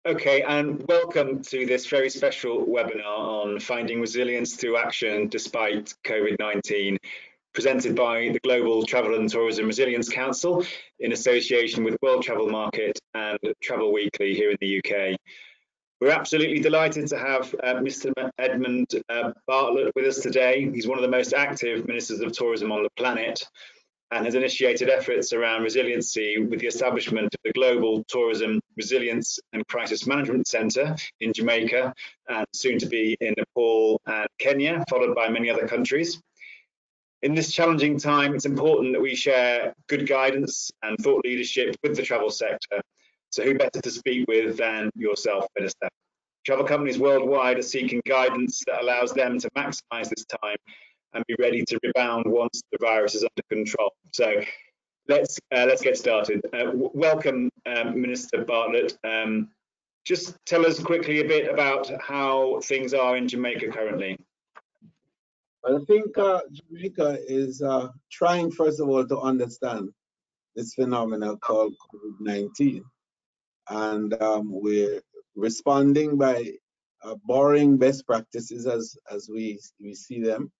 Okay, and welcome to this very special webinar on finding resilience through action despite COVID-19, presented by the Global Travel and Tourism Resilience Council in association with World Travel Market and Travel Weekly here in the UK. We're absolutely delighted to have Mr. Edmund Bartlett with us today. He's one of the most active ministers of tourism on the planet, and has initiated efforts around resiliency with the establishment of the Global Tourism Resilience and Crisis Management Centre in Jamaica, and soon to be in Nepal and Kenya, followed by many other countries. In this challenging time, it's important that we share good guidance and thought leadership with the travel sector. So who better to speak with than yourself, Minister? Travel companies worldwide are seeking guidance that allows them to maximise this time and be ready to rebound once the virus is under control. So let's get started. Welcome, Minister Bartlett. Just tell us quickly a bit about how things are in Jamaica currently. Well, I think Jamaica is trying, first of all, to understand this phenomenon called COVID-19. And we're responding by borrowing best practices as we see them.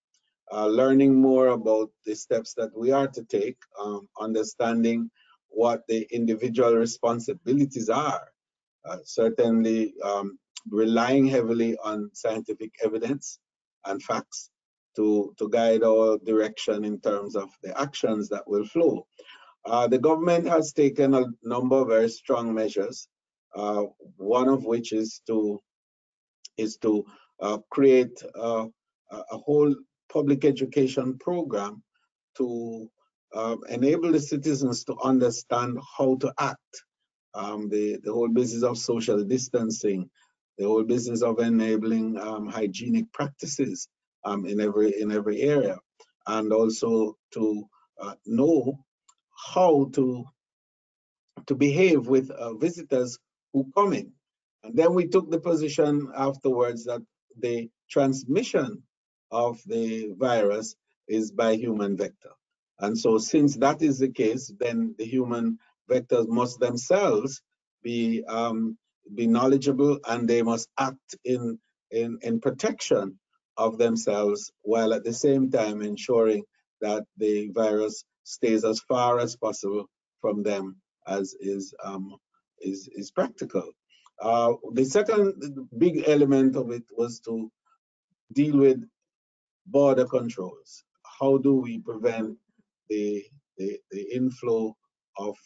Learning more about the steps that we are to take, understanding what the individual responsibilities are, certainly relying heavily on scientific evidence and facts to guide our direction in terms of the actions that will flow. The government has taken a number of very strong measures, one of which is to create a whole public education program to enable the citizens to understand how to act. The whole business of social distancing, the whole business of enabling hygienic practices in every area, and also to know how to behave with visitors who come in. And then we took the position afterwards that the transmission of the virus is by human vector. And so since that is the case, then the human vectors must themselves be knowledgeable, and they must act in protection of themselves, while at the same time ensuring that the virus stays as far as possible from them as is practical. The second big element of it was to deal with border controls. How do we prevent the inflow of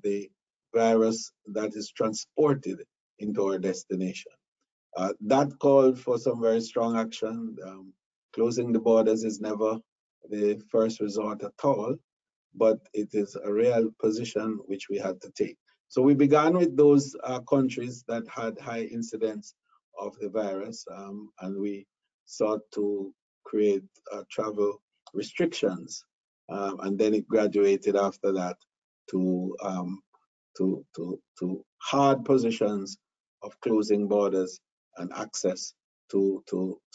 the virus that is transported into our destination? That called for some very strong action. Closing the borders is never the first resort at all, but it is a real position which we had to take. So we began with those countries that had high incidence of the virus, and we sought to create travel restrictions, and then it graduated after that to hard positions of closing borders and access to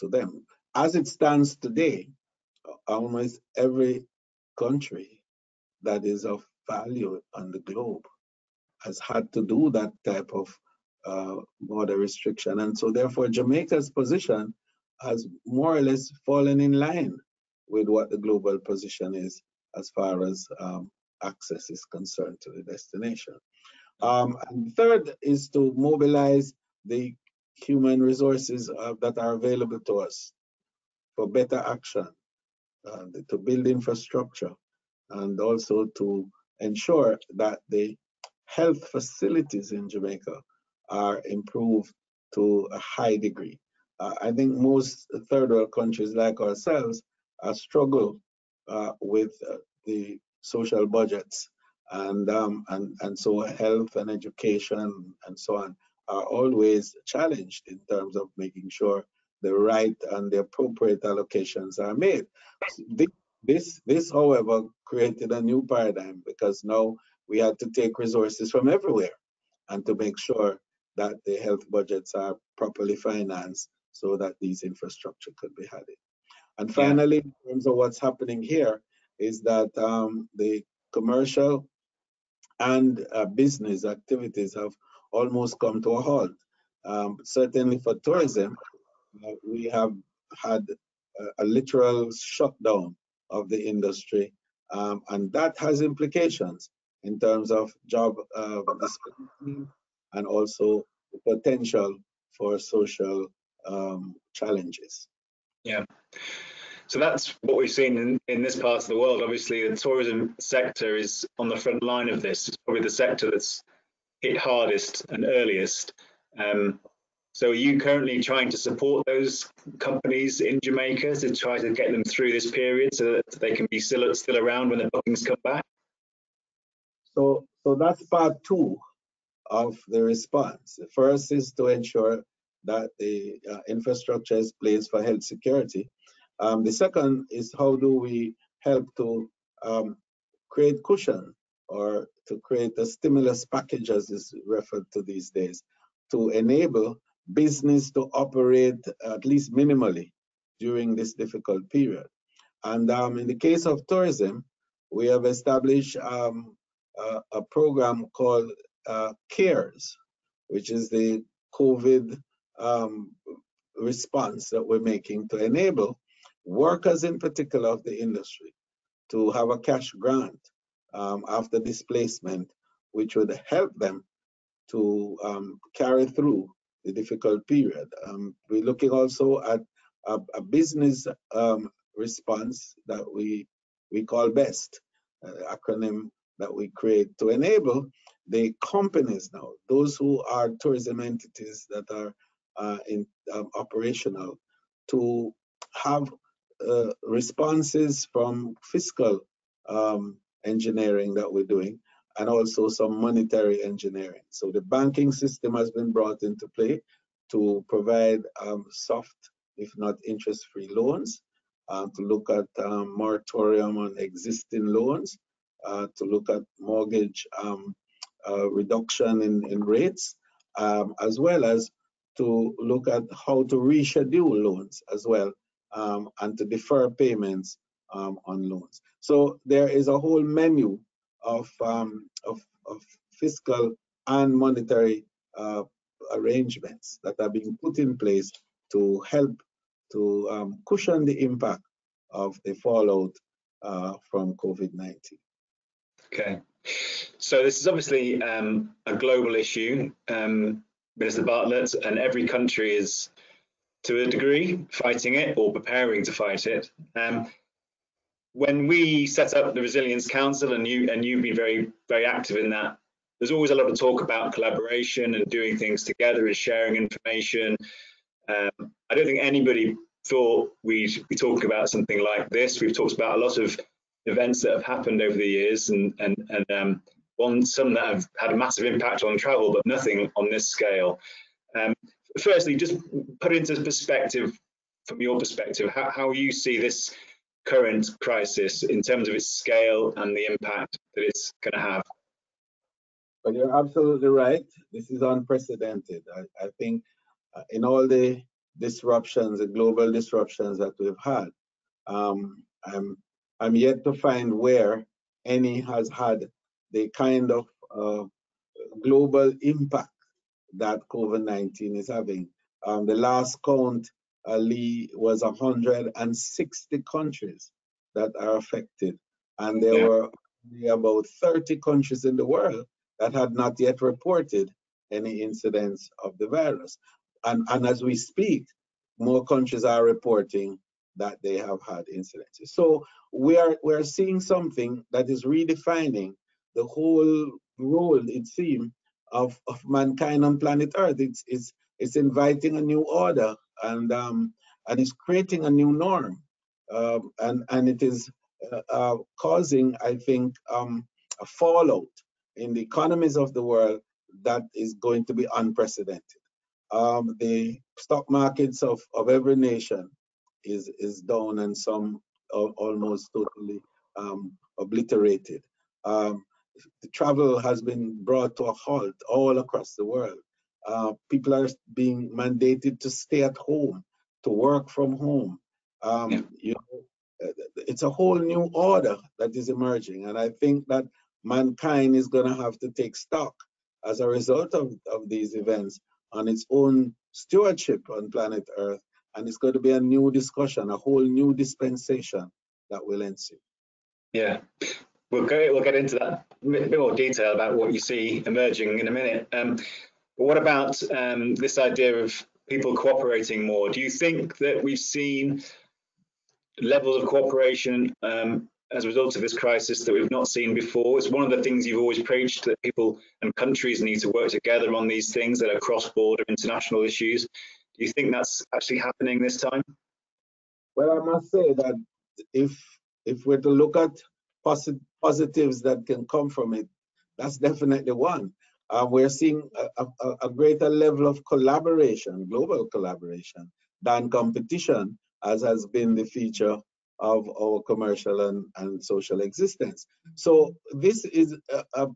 them. As it stands today, almost every country that is of value on the globe has had to do that type of border restriction. And so therefore Jamaica's position has more or less fallen in line with what the global position is as far as access is concerned to the destination. And third is to mobilize the human resources that are available to us for better action, to build infrastructure, and also to ensure that the health facilities in Jamaica are improved to a high degree. I think most third world countries like ourselves struggle with the social budgets, and so health and education and so on are always challenged in terms of making sure the right and the appropriate allocations are made. This, however, created a new paradigm, because now we had to take resources from everywhere and to make sure that the health budgets are properly financed so that these infrastructure could be added. And finally, in terms of what's happening here, is that the commercial and business activities have almost come to a halt. Certainly for tourism, we have had a literal shutdown of the industry, and that has implications in terms of job displacement and also the potential for social challenges. Yeah. So that's what we've seen in this part of the world. Obviously, the tourism sector is on the front line of this. It's probably the sector that's hit hardest and earliest. So are you currently trying to support those companies in Jamaica to try to get them through this period so that they can be still around when the bookings come back? So that's part two of the response. The first is to ensure that the infrastructure is placed for health security. The second is how do we help to create cushion or to create a stimulus package, as is referred to these days, to enable business to operate at least minimally during this difficult period. And in the case of tourism, we have established a program called CARES, which is the COVID response that we're making to enable workers in particular of the industry to have a cash grant after displacement, which would help them to carry through the difficult period. We're looking also at a business response that we call BEST, acronym that we create to enable the companies now, those who are tourism entities that are operational, to have responses from fiscal engineering that we're doing, and also some monetary engineering. So the banking system has been brought into play to provide soft, if not interest-free loans, to look at moratorium on existing loans, to look at mortgage reduction in rates, as well as to look at how to reschedule loans as well, and to defer payments on loans. So there is a whole menu of fiscal and monetary arrangements that are being put in place to help to cushion the impact of the fallout from COVID-19. Okay, so this is obviously a global issue, Minister Bartlett, and every country is, to a degree, fighting it or preparing to fight it. When we set up the Resilience Council, and you've been very, very active in that, there's always a lot of talk about collaboration and doing things together and sharing information. I don't think anybody thought we'd be talking about something like this. We've talked about a lot of events that have happened over the years, and some that have had a massive impact on travel, but nothing on this scale. Firstly, just put into perspective, from your perspective, how you see this current crisis in terms of its scale and the impact that it's going to have. But you're absolutely right. This is unprecedented. I think in all the disruptions, the global disruptions that we've had, I'm yet to find where any has had the kind of global impact that COVID-19 is having. The last count, Lee, was 160 countries that are affected, and there were only about 30 countries in the world that had not yet reported any incidents of the virus. And as we speak, more countries are reporting that they have had incidences. So we're seeing something that is redefining the whole role, it seems, of mankind on planet Earth. It's inviting a new order, and it's creating a new norm, and it is causing, I think, a fallout in the economies of the world that is going to be unprecedented. The stock markets of every nation is down, and some almost totally obliterated. The travel has been brought to a halt all across the world. People are being mandated to stay at home, to work from home. You know, it's a whole new order that is emerging, and I think that mankind is going to have to take stock as a result of these events on its own stewardship on planet Earth. And it's going to be a new discussion, a whole new dispensation that will ensue. Yeah, we'll get into that a bit more detail about what you see emerging in a minute. But what about this idea of people cooperating more? Do you think that we've seen levels of cooperation as a result of this crisis that we've not seen before? It's one of the things you've always preached, that people and countries need to work together on these things that are cross-border international issues. Do you think that's actually happening this time? Well, I must say that if we're to look at positives that can come from it, that's definitely one. We're seeing a greater level of collaboration, global collaboration, than competition, as has been the feature of our commercial and social existence. So this is a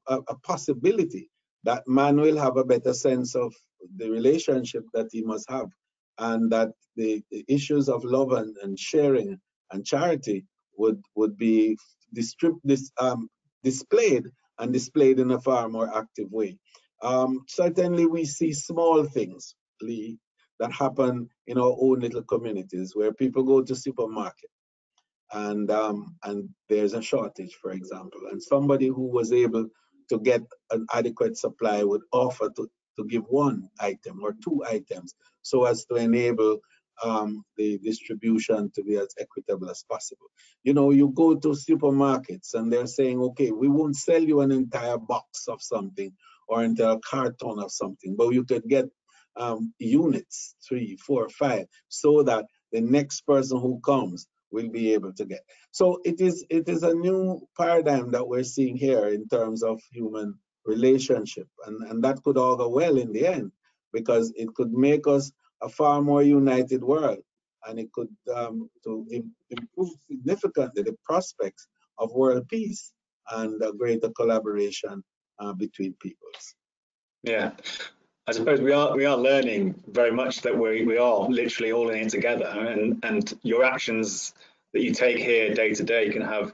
possibility that man will have a better sense of the relationship that he must have, and that the issues of love and sharing and charity would be displayed in a far more active way. Certainly we see small things, Lee, that happen in our own little communities, where people go to supermarket and there's a shortage, for example, and somebody who was able to get an adequate supply would offer to give one item or two items, so as to enable the distribution to be as equitable as possible. You know, you go to supermarkets and they're saying, okay, we won't sell you an entire box of something or an entire carton of something, but you could get units, 3, 4, 5, so that the next person who comes will be able to get. So it is a new paradigm that we're seeing here in terms of human relationship, and that could all go well in the end, because it could make us a far more united world, and it could to improve significantly the prospects of world peace and a greater collaboration between peoples. Yeah, I suppose we are learning very much that we are literally all in it together, and your actions that you take here day to day can have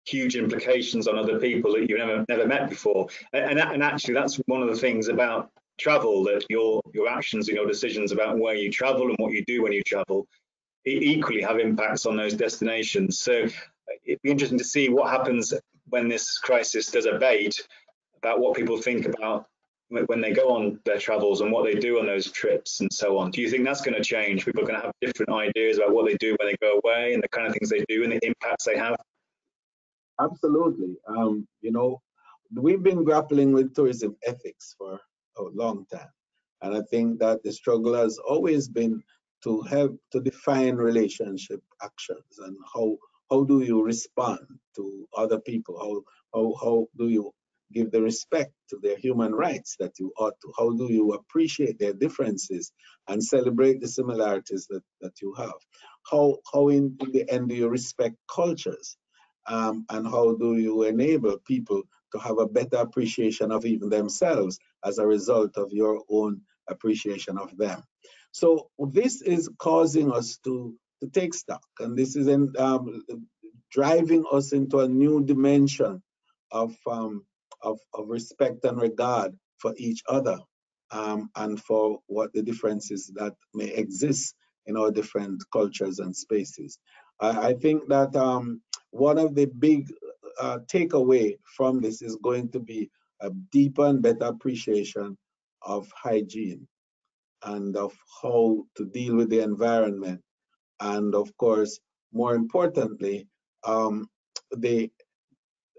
huge implications on other people that you've never met before. And actually, that's one of the things about travel, that your actions and your decisions about where you travel and what you do when you travel equally have impacts on those destinations. So it'd be interesting to see what happens when this crisis does abate, about what people think about when they go on their travels and what they do on those trips and so on. Do you think that's going to change? People are going to have different ideas about what they do when they go away and the kind of things they do and the impacts they have? Absolutely. You know, we've been grappling with tourism ethics for a long time. And I think that the struggle has always been to help to define relationship actions, and how do you respond to other people? How do you give the respect to their human rights that you ought to? How do you appreciate their differences and celebrate the similarities that you have? How in the end do you respect cultures? And how do you enable people to have a better appreciation of even themselves as a result of your own appreciation of them? So this is causing us to take stock, and this is driving us into a new dimension of respect and regard for each other, and for what the differences that may exist in our different cultures and spaces. I think that one of the big takeaway from this is going to be a deeper and better appreciation of hygiene and of how to deal with the environment, and of course, more importantly, the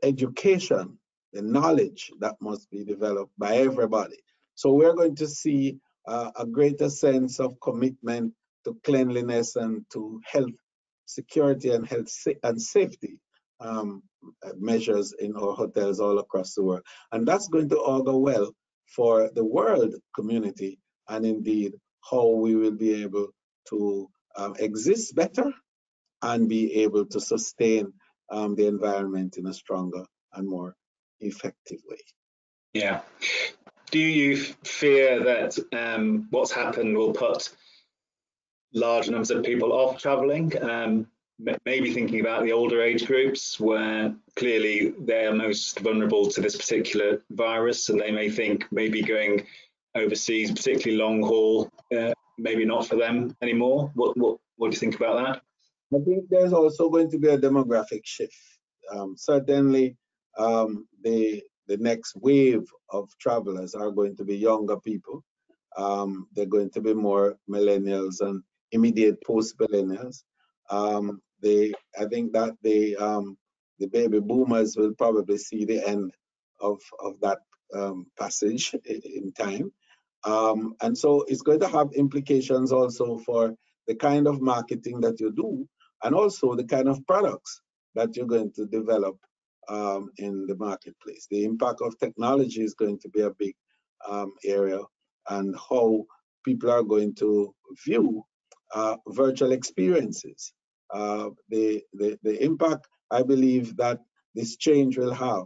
education, the knowledge that must be developed by everybody. So we're going to see a greater sense of commitment to cleanliness and to health security and health and safety measures in our hotels all across the world. And that's going to augur well for the world community, and indeed how we will be able to exist better and be able to sustain the environment in a stronger and more effective way. Yeah. Do you fear that what's happened will put large numbers of people off traveling? maybe thinking about the older age groups where clearly they're most vulnerable to this particular virus, and they may think maybe going overseas, particularly long haul, maybe not for them anymore. What do you think about that? I think there's also going to be a demographic shift. Certainly, the next wave of travelers are going to be younger people. They're going to be more millennials and immediate post-millennials. I think that the baby boomers will probably see the end of that passage in time. And so it's going to have implications also for the kind of marketing that you do, and also the kind of products that you're going to develop in the marketplace. The impact of technology is going to be a big area, and how people are going to view virtual experiences. The impact, I believe, that this change will have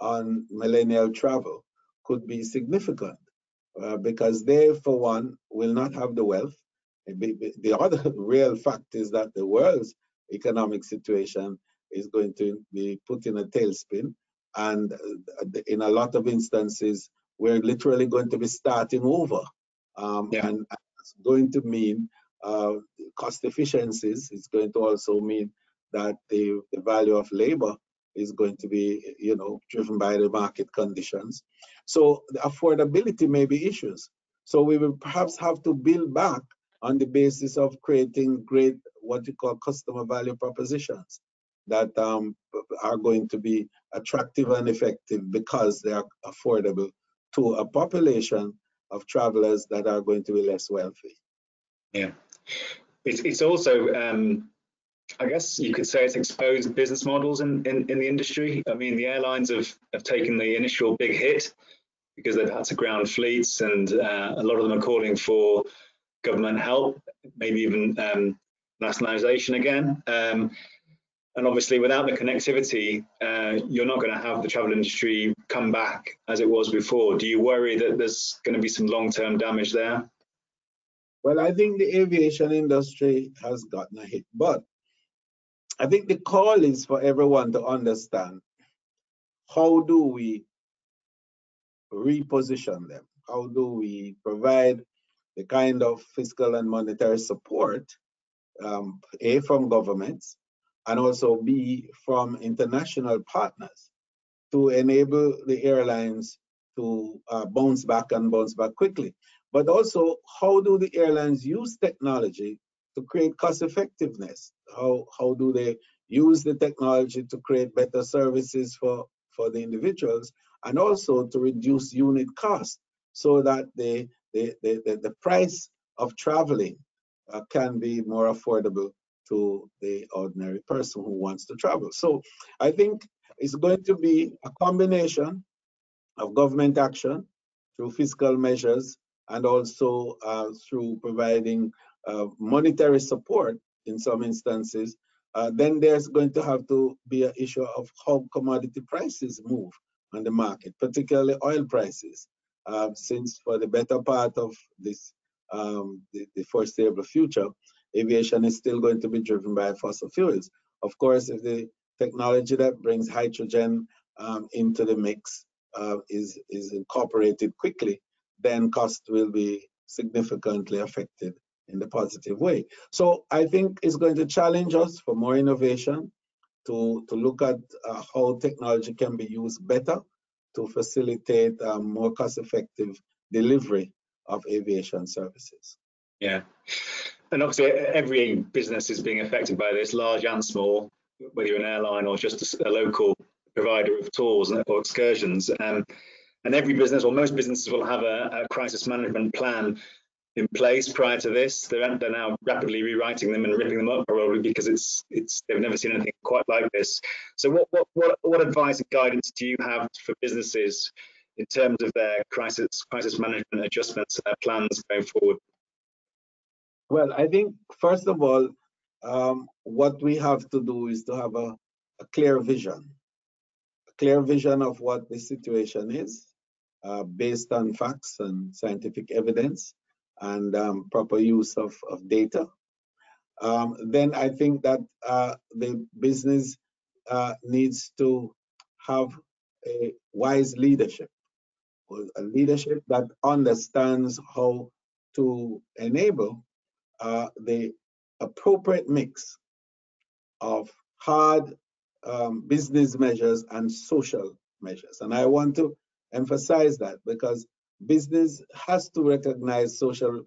on millennial travel could be significant, because they, for one, will not have the wealth. The other real fact is that the world's economic situation is going to be put in a tailspin, and in a lot of instances, we're literally going to be starting over. And it's going to mean cost efficiencies. It's going to also mean that the value of labor is going to be, driven by the market conditions. So the affordability may be issues. So we will perhaps have to build back on the basis of creating great, what you call, customer value propositions that are going to be attractive and effective because they are affordable to a population of travelers that are going to be less wealthy. Yeah, it's also, I guess you could say, it's exposed business models in the industry. I mean, the airlines have taken the initial big hit because they've had to ground fleets, and a lot of them are calling for government help, maybe even nationalisation again. And obviously, without the connectivity, you're not going to have the travel industry come back as it was before. Do you worry that there's going to be some long-term damage there? Well, I think the aviation industry has gotten a hit, but I think the call is for everyone to understand, how do we reposition them? How do we provide the kind of fiscal and monetary support, A, from governments, and also B, from international partners, to enable the airlines to bounce back and bounce back quickly? But also, how do the airlines use technology to create cost effectiveness? How do they use the technology to create better services for the individuals, and also to reduce unit cost, so that the price of traveling can be more affordable to the ordinary person who wants to travel? So I think it's going to be a combination of government action through fiscal measures, and also through providing monetary support in some instances. Then there's going to have to be an issue of how commodity prices move on the market, particularly oil prices, since for the better part of this, the foreseeable future, aviation is still going to be driven by fossil fuels. Of course, if the technology that brings hydrogen into the mix is incorporated quickly, then cost will be significantly affected in the positive way. So I think it's going to challenge us for more innovation, to look at how technology can be used better to facilitate more cost-effective delivery of aviation services. Yeah, and obviously every business is being affected by this, large and small, whether you're an airline or just a local provider of tours or excursions. And every business, or most businesses, will have a crisis management plan in place prior to this. They're now rapidly rewriting them and ripping them up, probably because they've never seen anything quite like this. So what advice and guidance do you have for businesses in terms of their crisis management adjustments and their plans going forward? Well, I think first of all, what we have to do is to have a clear vision of what the situation is, based on facts and scientific evidence, and proper use of data. then I think that the business needs to have a wise leadership, a leadership that understands how to enable the appropriate mix of hard business measures and social measures. And I want to emphasize that because business has to recognize social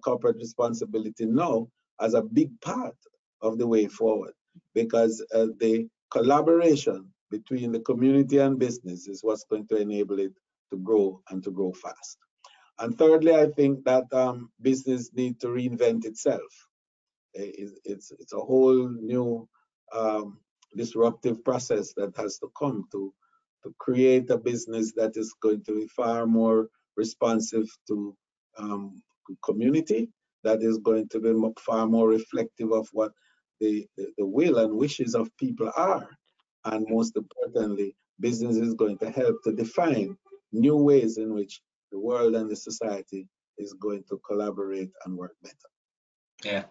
corporate responsibility now as a big part of the way forward, because the collaboration between the community and business is what's going to enable it to grow and to grow fast. And thirdly, I think that business needs to reinvent itself. It's a whole new disruptive process that has to come to create a business that is going to be far more responsive to community, that is going to be far more reflective of what the will and wishes of people are. And most importantly, business is going to help to define new ways in which the world and the society is going to collaborate and work better. Yeah.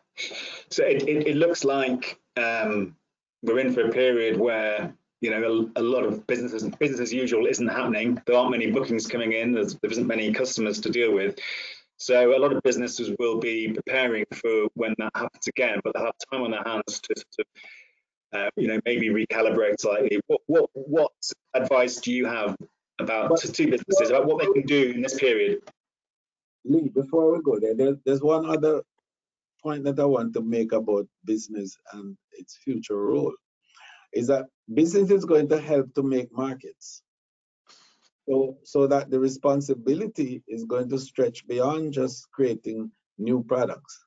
So it looks like we're in for a period where, you know, a lot of business as usual isn't happening. There aren't many bookings coming in. There isn't many customers to deal with. So a lot of businesses will be preparing for when that happens again, but they'll have time on their hands to you know, maybe recalibrate slightly. What advice do you have about to businesses about what they can do in this period? Lee, before we go there's one other point that I want to make about business and its future role, is that business is going to help to make markets. So that the responsibility is going to stretch beyond just creating new products.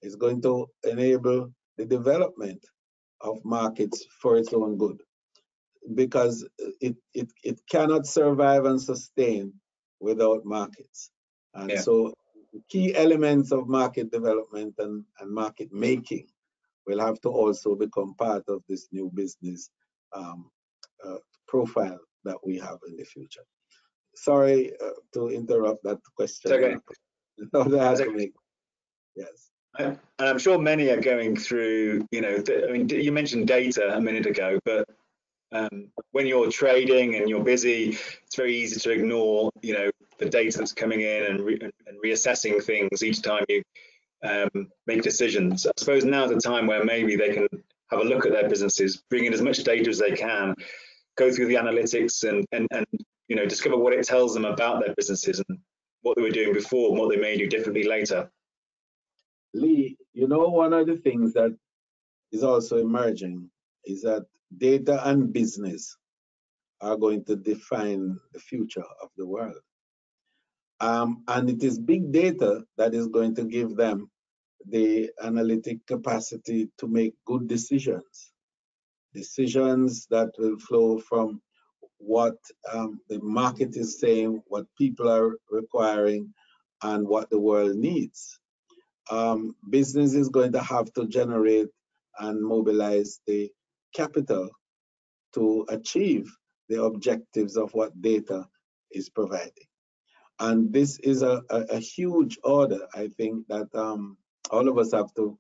It's going to enable the development of markets for its own good, because it cannot survive and sustain without markets. And so key elements of market development and market making will have to also become part of this new business profile that we have in the future. Sorry to interrupt that question. Okay. Yes. And I'm sure many are going through, you know, I mean, you mentioned data a minute ago, but when you're trading and you're busy, it's very easy to ignore, you know, the data that's coming in and reassessing things each time you make decisions. I suppose now's the time where maybe they can have a look at their businesses, bring in as much data as they can, go through the analytics and you know, discover what it tells them about their businesses and what they were doing before and what they may do differently later. Lee, you know, one of the things that is also emerging is that data and business are going to define the future of the world. And it is big data that is going to give them the analytic capacity to make good decisions that will flow from what the market is saying, what people are requiring, and what the world needs. Business is going to have to generate and mobilize the capital to achieve the objectives of what data is providing. And this is a huge order, I think, that all of us have to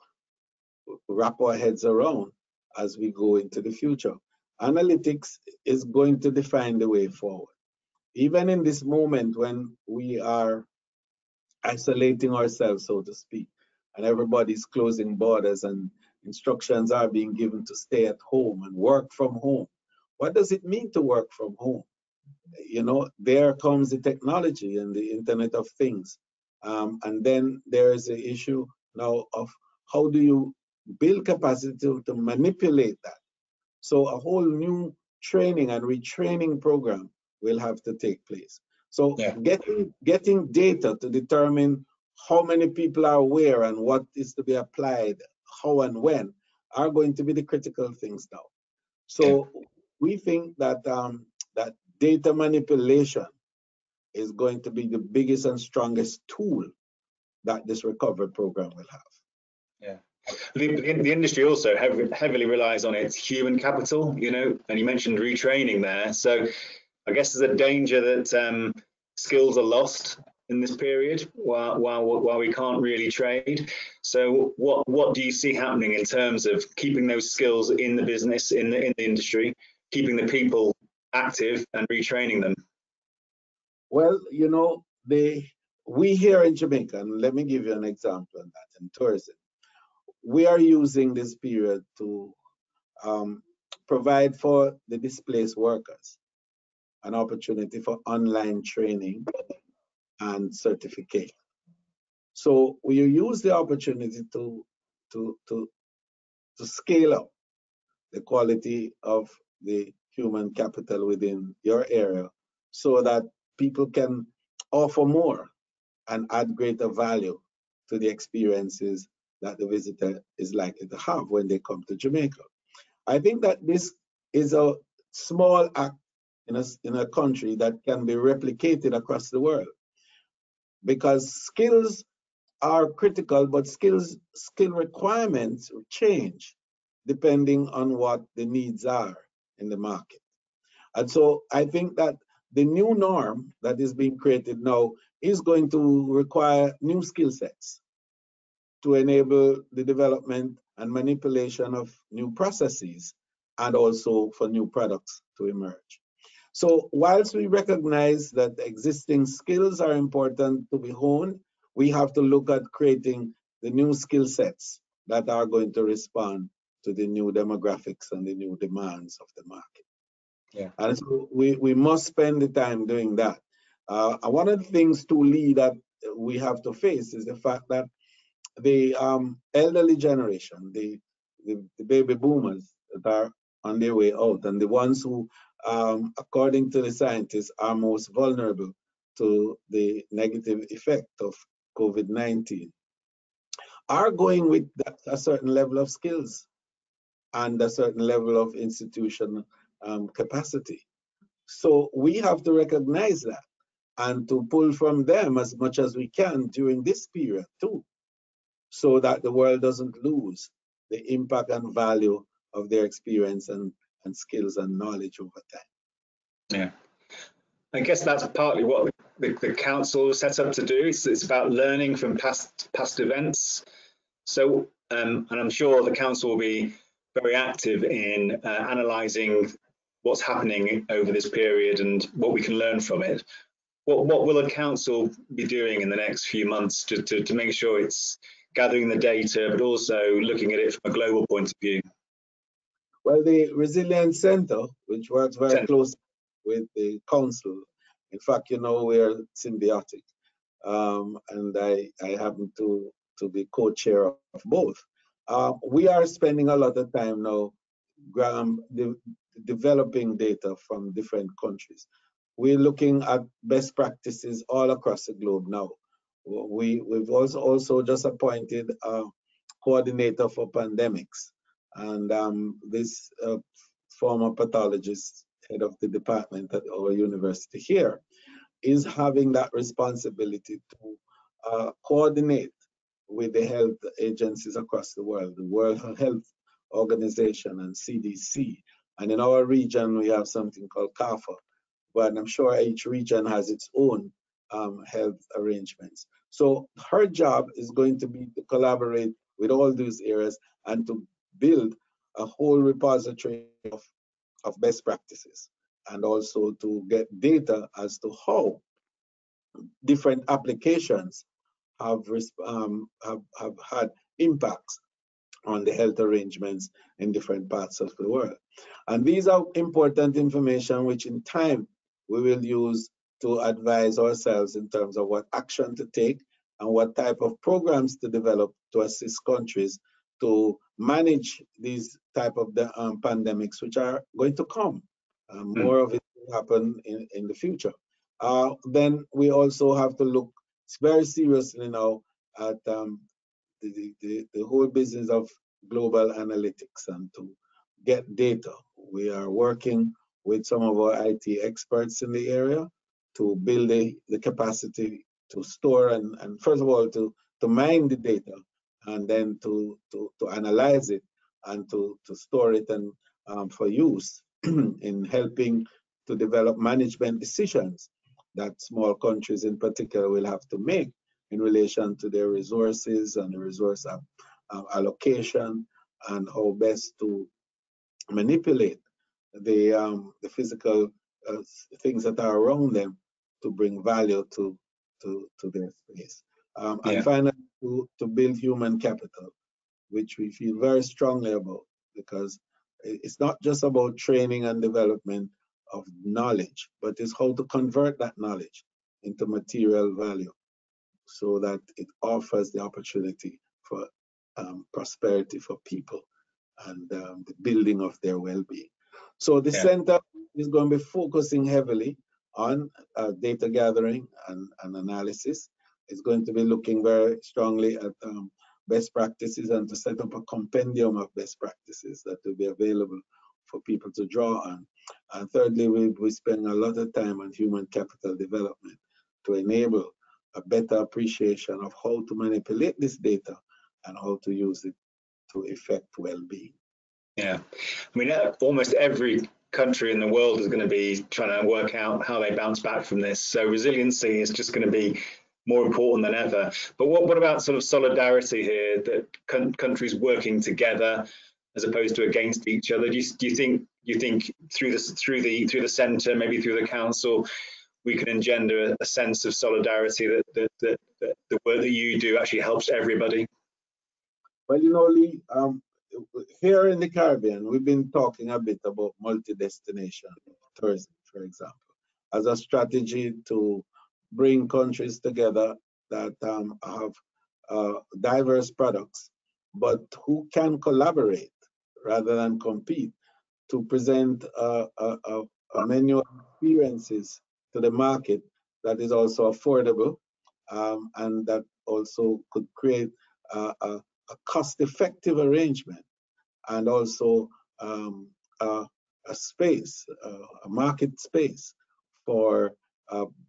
wrap our heads around as we go into the future. Analytics is going to define the way forward. Even in this moment when we are isolating ourselves, so to speak, and everybody's closing borders and instructions are being given to stay at home and work from home. What does it mean to work from home? You know, there comes the technology and the Internet of Things. And then there is the issue now of how do you build capacity to manipulate that? So a whole new training and retraining program will have to take place. So getting data to determine how many people are where and what is to be applied, how and when, are going to be the critical things now. So we think that that data manipulation is going to be the biggest and strongest tool that this recovery program will have. Yeah. The industry also heavily relies on its human capital, you know, and you mentioned retraining there. So I guess there's a danger that skills are lost in this period while we can't really trade. So what do you see happening in terms of keeping those skills in the business, in the industry, keeping the people active and retraining them? Well, you know, we here in Jamaica, and let me give you an example of that in tourism. We are using this period to provide for the displaced workers an opportunity for online training and certification. So we use the opportunity to scale up the quality of the human capital within your area so that people can offer more and add greater value to the experiences that the visitor is likely to have when they come to Jamaica. I think that this is a small act in a country that can be replicated across the world, because skills are critical, but skill requirements change depending on what the needs are in the market. And so I think that the new norm that is being created now is going to require new skill sets to enable the development and manipulation of new processes and also for new products to emerge. So whilst we recognize that existing skills are important to be honed, we have to look at creating the new skill sets that are going to respond to the new demographics and the new demands of the market. Yeah. And so we must spend the time doing that. One of the things, too, Lee, that we have to face is the fact that the elderly generation, the baby boomers that are on their way out, and the ones who, according to the scientists, are most vulnerable to the negative effect of COVID-19, are going with a certain level of skills and a certain level of institutional capacity. So we have to recognize that and to pull from them as much as we can during this period too, so that the world doesn't lose the impact and value of their experience and skills and knowledge over time. Yeah, I guess that's partly what the council is set up to do. It's about learning from past events. So, and I'm sure the council will be very active in analysing what's happening over this period and what we can learn from it. What will the council be doing in the next few months to make sure it's gathering the data, but also looking at it from a global point of view? Well, the Resilience Centre, which works very closely with the council, in fact, you know, we're symbiotic, and I happen to be co-chair of both. We are spending a lot of time now developing data from different countries. We're looking at best practices all across the globe now. We've also just appointed a coordinator for pandemics, and this former pathologist, head of the department at our university here, is having that responsibility to coordinate with the health agencies across the world, the World Health Organization and CDC. And in our region, we have something called CAFA, but I'm sure each region has its own health arrangements. So her job is going to be to collaborate with all these areas and to build a whole repository of best practices, and also to get data as to how different applications have had impacts on the health arrangements in different parts of the world. And these are important information which in time we will use to advise ourselves in terms of what action to take and what type of programs to develop to assist countries to manage these type of pandemics which are going to come. More of it will happen in the future. Then we also have to look very seriously now at the whole business of global analytics and to get data. We are working with some of our IT experts in the area to build the capacity to store and first of all to mine the data, and then to analyze it and to store it and for use in helping to develop management decisions that small countries in particular will have to make in relation to their resources and the resource allocation, and how best to manipulate the physical things that are around them to bring value to their space. And finally, to build human capital, which we feel very strongly about, because it's not just about training and development of knowledge, but it's how to convert that knowledge into material value so that it offers the opportunity for prosperity for people and the building of their well-being. So the center is going to be focusing heavily on data gathering and analysis. It's going to be looking very strongly at best practices and to set up a compendium of best practices that will be available for people to draw on. And thirdly, we spend a lot of time on human capital development to enable a better appreciation of how to manipulate this data and how to use it to effect well-being. Yeah, I mean, almost every country in the world is going to be trying to work out how they bounce back from this. So resiliency is just going to be more important than ever. But what about sort of solidarity here, that countries working together as opposed to against each other? Do you think through the centre, maybe through the council, we can engender a sense of solidarity that the work that you do actually helps everybody? Well, you know, Lee, here in the Caribbean, we've been talking a bit about multi-destination tourism, for example, as a strategy to bring countries together that have diverse products, but who can collaborate rather than compete to present a menu of experiences to the market that is also affordable and that also could create a cost-effective arrangement and also a space, a market space for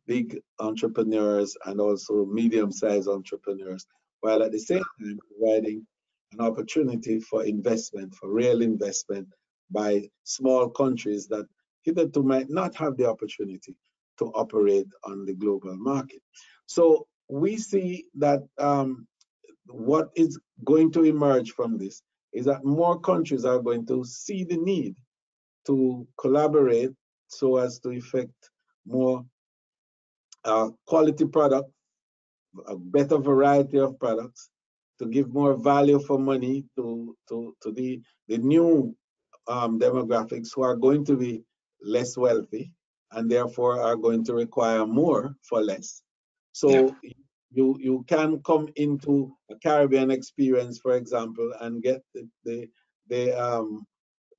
big entrepreneurs and also medium-sized entrepreneurs, while at the same time providing an opportunity for investment, for real investment by small countries that hitherto might not have the opportunity to operate on the global market. So we see that what is going to emerge from this is that more countries are going to see the need to collaborate so as to effect more quality products, a better variety of products, to give more value for money to the new demographics who are going to be less wealthy and therefore are going to require more for less. So you can come into a Caribbean experience, for example, and get the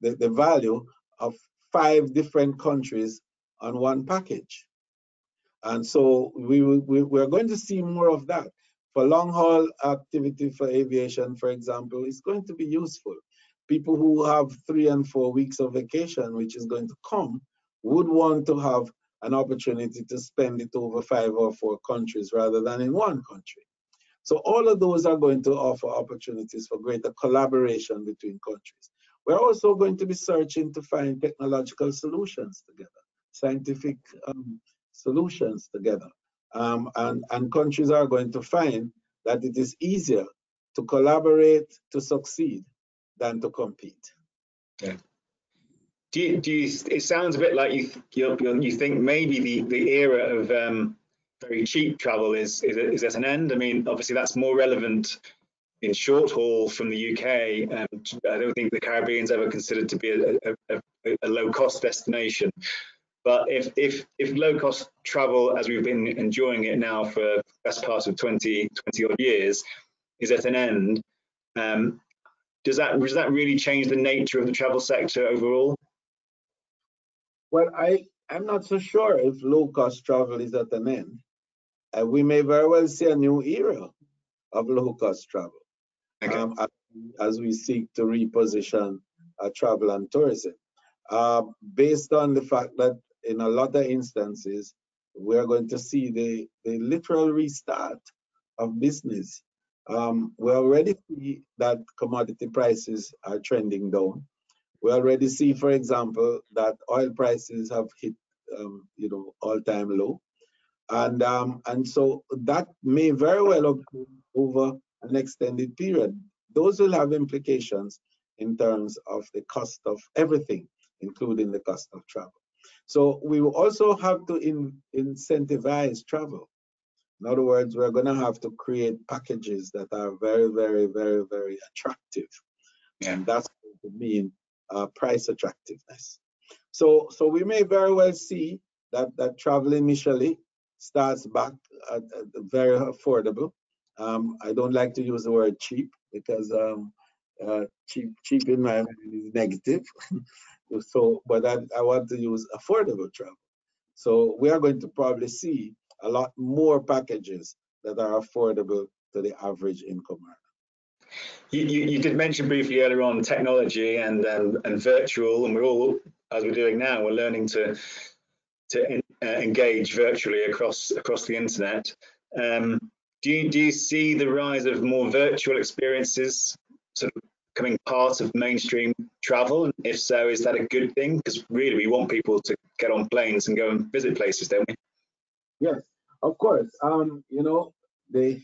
value of 5 different countries on one package. And so we're going to see more of that. For long haul activity for aviation, for example, it's going to be useful. People who have 3 and 4 weeks of vacation, which is going to come, would want to have an opportunity to spend it over 5 or 4 countries rather than in one country. So all of those are going to offer opportunities for greater collaboration between countries. We're also going to be searching to find technological solutions together, scientific solutions together. And countries are going to find that it is easier to collaborate to succeed than to compete. Yeah. Do you, it sounds a bit like you think maybe the era of very cheap travel is at an end. I mean, obviously that's more relevant in short haul from the UK. I don't think the Caribbean's ever considered to be a low cost destination. But if low cost travel, as we've been enjoying it now for the best part of 20 odd years, is at an end, does that really change the nature of the travel sector overall? Well, I'm not so sure if low-cost travel is at an end. We may very well see a new era of low-cost travel as we seek to reposition travel and tourism, based on the fact that in a lot of instances, we're going to see the literal restart of business. We already see that commodity prices are trending down. We already see, for example, that oil prices have hit all-time low. And so that may very well occur over an extended period. Those will have implications in terms of the cost of everything, including the cost of travel. So we will also have to incentivize travel. In other words, we're going to have to create packages that are very, very, very, very attractive. Yeah. And that's going to mean price attractiveness. So we may very well see that travel initially starts back at very affordable. I don't like to use the word cheap because cheap in my mind is negative. So, but I want to use affordable travel. So we are going to probably see a lot more packages that are affordable to the average income earner. You did mention briefly earlier on technology and virtual, and we're all, as we're doing now, we're learning to engage virtually across the internet. Do you see the rise of more virtual experiences sort of becoming part of mainstream travel? And if so, is that a good thing? Because really, we want people to get on planes and go and visit places, don't we? Yes, of course. You know, the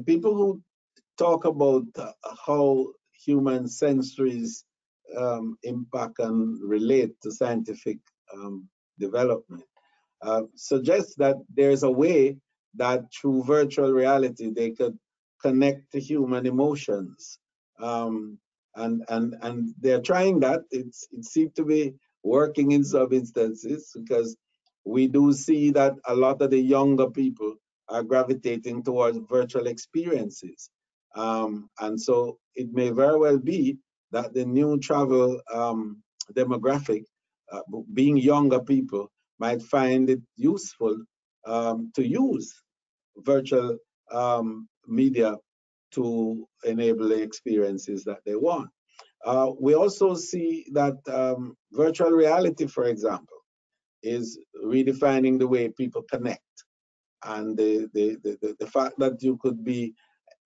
people who talk about how human sensories impact and relate to scientific development suggests that there's a way that through virtual reality they could connect to human emotions, and they're trying that. It seems to be working in some instances, because we do see that a lot of the younger people are gravitating towards virtual experiences. And so it may very well be that the new travel demographic, being younger people, might find it useful to use virtual media to enable the experiences that they want. We also see that virtual reality, for example, is redefining the way people connect. And the fact that you could be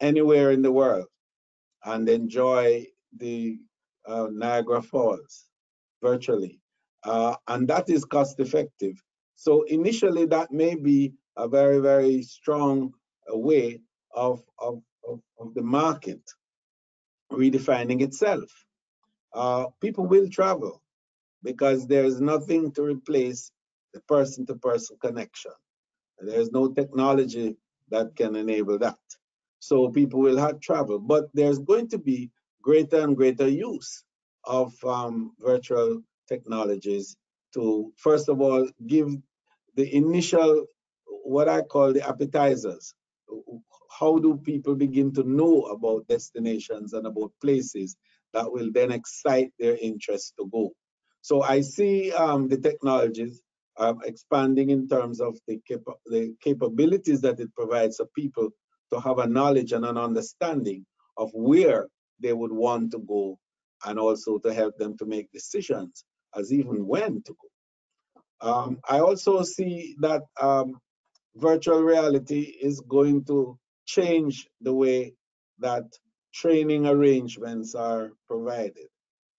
anywhere in the world and enjoy the Niagara Falls virtually. And that is cost effective. So initially that may be a very, very strong way of the market redefining itself. People will travel because there's nothing to replace the person-to-person connection. There's no technology that can enable that. So people will have travel, but there's going to be greater and greater use of virtual technologies to, first of all, give the initial, what I call the appetizers. How do people begin to know about destinations and about places that will then excite their interest to go? So I see the technologies expanding in terms of the capabilities that it provides for people to have a knowledge and an understanding of where they would want to go, and also to help them to make decisions as even when to go. I also see that virtual reality is going to change the way that training arrangements are provided,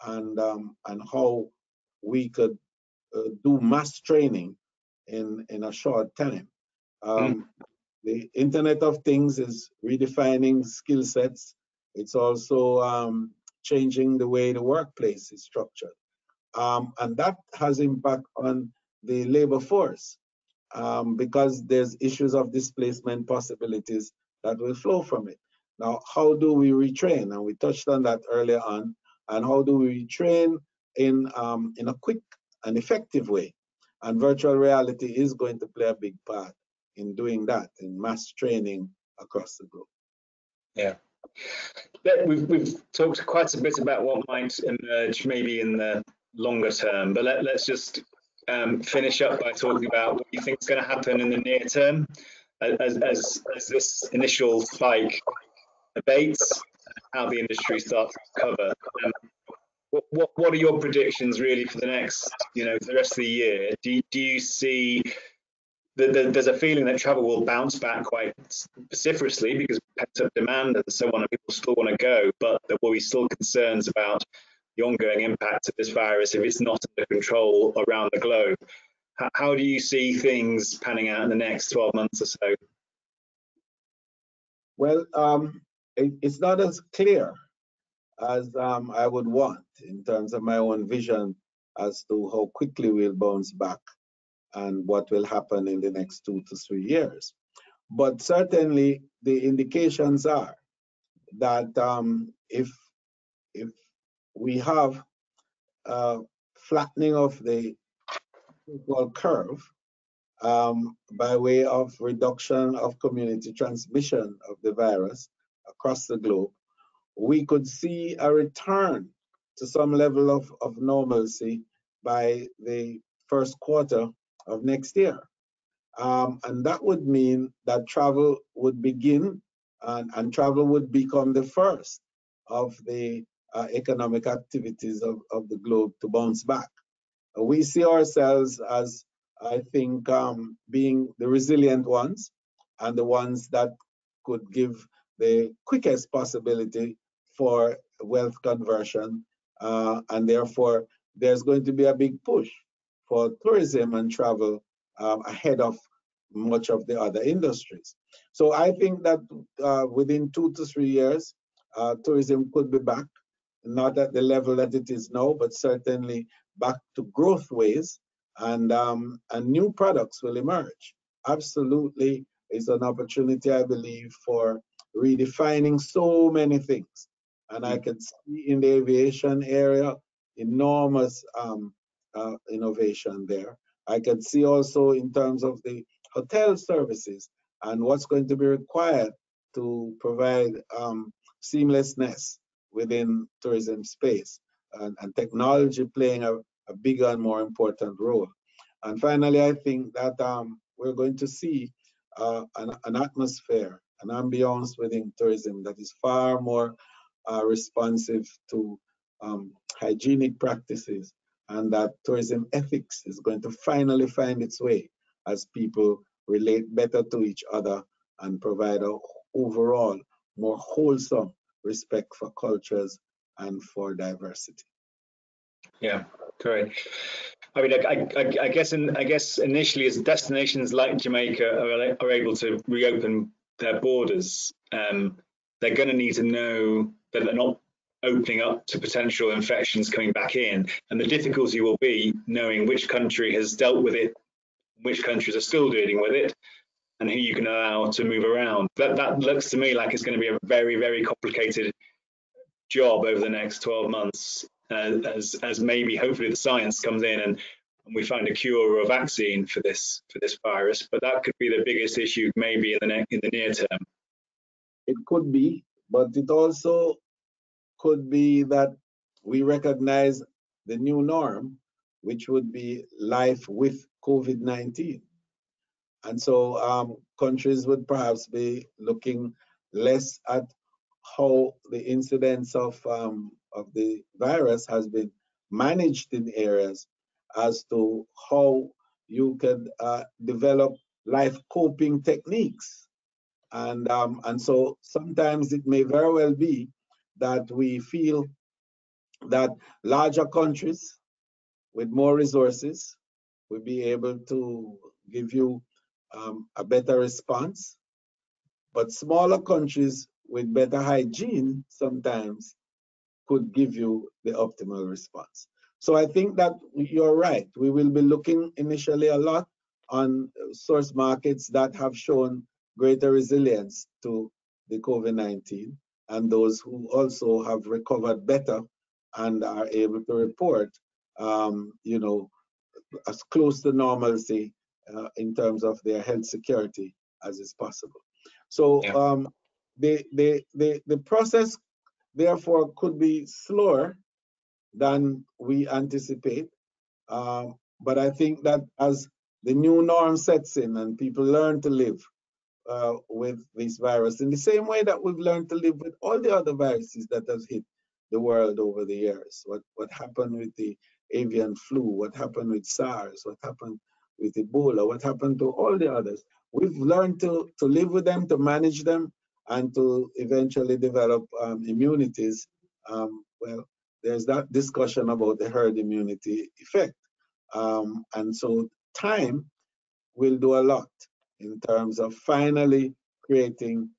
and how we could do mass training in a short time. The Internet of Things is redefining skill sets. It's also changing the way the workplace is structured. And that has impact on the labor force, because there's issues of displacement possibilities that will flow from it. Now, how do we retrain? And we touched on that earlier on. And how do we retrain in a quick and effective way? And virtual reality is going to play a big part in doing that, in mass training across the globe. Yeah. We've talked quite a bit about what might emerge maybe in the longer term, but let's just finish up by talking about what you think is going to happen in the near term as this initial spike abates, how the industry starts to recover. What are your predictions really for the next, for the rest of the year? Do you see that there's a feeling that travel will bounce back quite vociferously because pent-up demand and so on, and people still want to go, but there will be still concerns about the ongoing impact of this virus if it's not under control around the globe? How do you see things panning out in the next 12 months or so? Well, it's not as clear as I would want in terms of my own vision as to how quickly we'll bounce back and what will happen in the next 2 to 3 years. But certainly the indications are that if we have flattening of the so-called curve by way of reduction of community transmission of the virus across the globe, we could see a return to some level of normalcy by the first quarter of next year. And that would mean that travel would begin and travel would become the first of the economic activities of the globe to bounce back. We see ourselves as, I think, being the resilient ones and the ones that could give the quickest possibility for wealth conversion. And therefore, there's going to be a big push for tourism and travel ahead of much of the other industries. So I think that within 2 to 3 years, tourism could be back, not at the level that it is now, but certainly back to growth ways, and new products will emerge. Absolutely, it's an opportunity, I believe, for redefining so many things. And I can see in the aviation area enormous innovation there. I can see also in terms of the hotel services and what's going to be required to provide seamlessness within tourism space, and technology playing a bigger and more important role. And finally, I think that we're going to see an atmosphere, an ambience within tourism that is far more responsive to hygienic practices, and that tourism ethics is going to finally find its way as people relate better to each other and provide a overall more wholesome respect for cultures and for diversity. Yeah, great. I mean, I guess initially, as destinations like Jamaica are able to reopen their borders, they're going to need to know that they're not opening up to potential infections coming back in, and the difficulty will be knowing which country has dealt with it, which countries are still dealing with it, and who you can allow to move around. That looks to me like it's going to be a very, very complicated job over the next 12 months, as maybe hopefully the science comes in and we find a cure or a vaccine for this virus. But that could be the biggest issue maybe in the near term. It could be, but it also could be that we recognize the new norm, which would be life with COVID-19. And so countries would perhaps be looking less at how the incidence of the virus has been managed in areas as to how you can develop life coping techniques. And so sometimes it may very well be that we feel that larger countries with more resources will be able to give you a better response, but smaller countries with better hygiene sometimes could give you the optimal response. So I think that you're right. We will be looking initially a lot on source markets that have shown greater resilience to the COVID-19, and those who also have recovered better and are able to report, as close to normalcy in terms of their health security as is possible. So the process therefore could be slower than we anticipate. But I think that as the new norm sets in and people learn to live with this virus in the same way that we've learned to live with all the other viruses that have hit the world over the years. What happened with the avian flu, what happened with SARS, what happened with Ebola, what happened to all the others. We've learned to live with them, to manage them, and to eventually develop immunities. Well, there's that discussion about the herd immunity effect. And so time will do a lot in terms of finally creating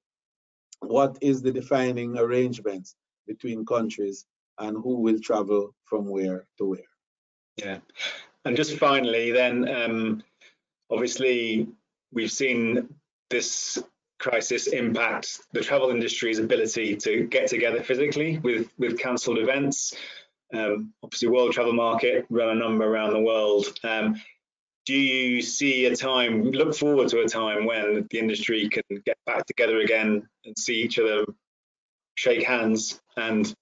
what is the defining arrangements between countries and who will travel from where to where. Yeah, and just finally then, obviously we've seen this crisis impact the travel industry's ability to get together physically with cancelled events. Obviously world travel market run a number around the world. Do you see a time, look forward to a time when the industry can get back together again and see each other, shake hands and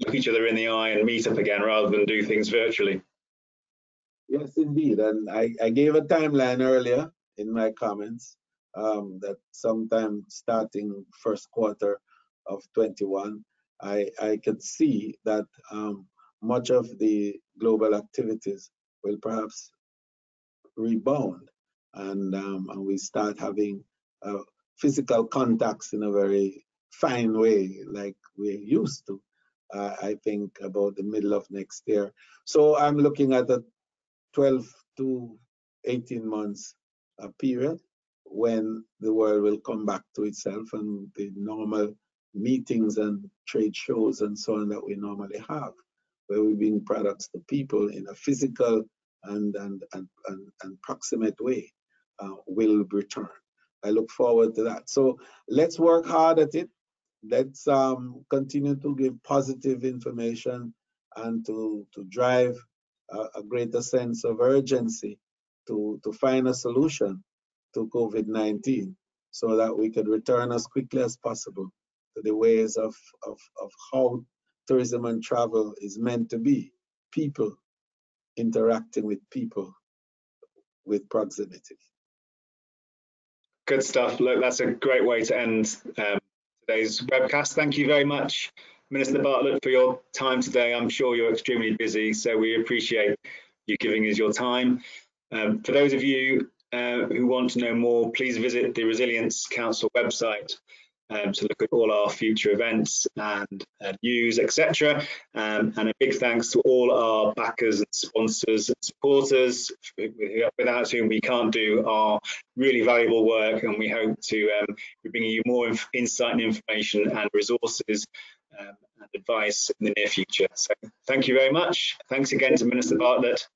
look each other in the eye and meet up again rather than do things virtually? Yes, indeed. And I gave a timeline earlier in my comments that sometime starting first quarter of 21, I could see that much of the global activities will perhaps rebound, and we start having physical contacts in a very fine way like we're used to. I think about the middle of next year. So I'm looking at a 12 to 18 months period when the world will come back to itself and the normal meetings and trade shows and so on that we normally have, where we bring products to people in a physical and proximate way, will return. I look forward to that. So let's work hard at it. Let's continue to give positive information and to drive a greater sense of urgency to find a solution to COVID-19 so that we could return as quickly as possible to the ways of how tourism and travel is meant to be. People interacting with people with proximity. Good stuff. Look, that's a great way to end today's webcast. Thank you very much, Minister Bartlett, for your time today. I'm sure you're extremely busy, so we appreciate you giving us your time. For those of you who want to know more, please visit the Resilience Council website to look at all our future events and news, etc. And a big thanks to all our backers and sponsors and supporters, without whom we can't do our really valuable work, and we hope to be bringing you more insight and information and resources and advice in the near future. So thank you very much. Thanks again to Minister Bartlett.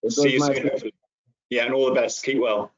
See you soon, hopefully. Yeah, and all the best. Keep well.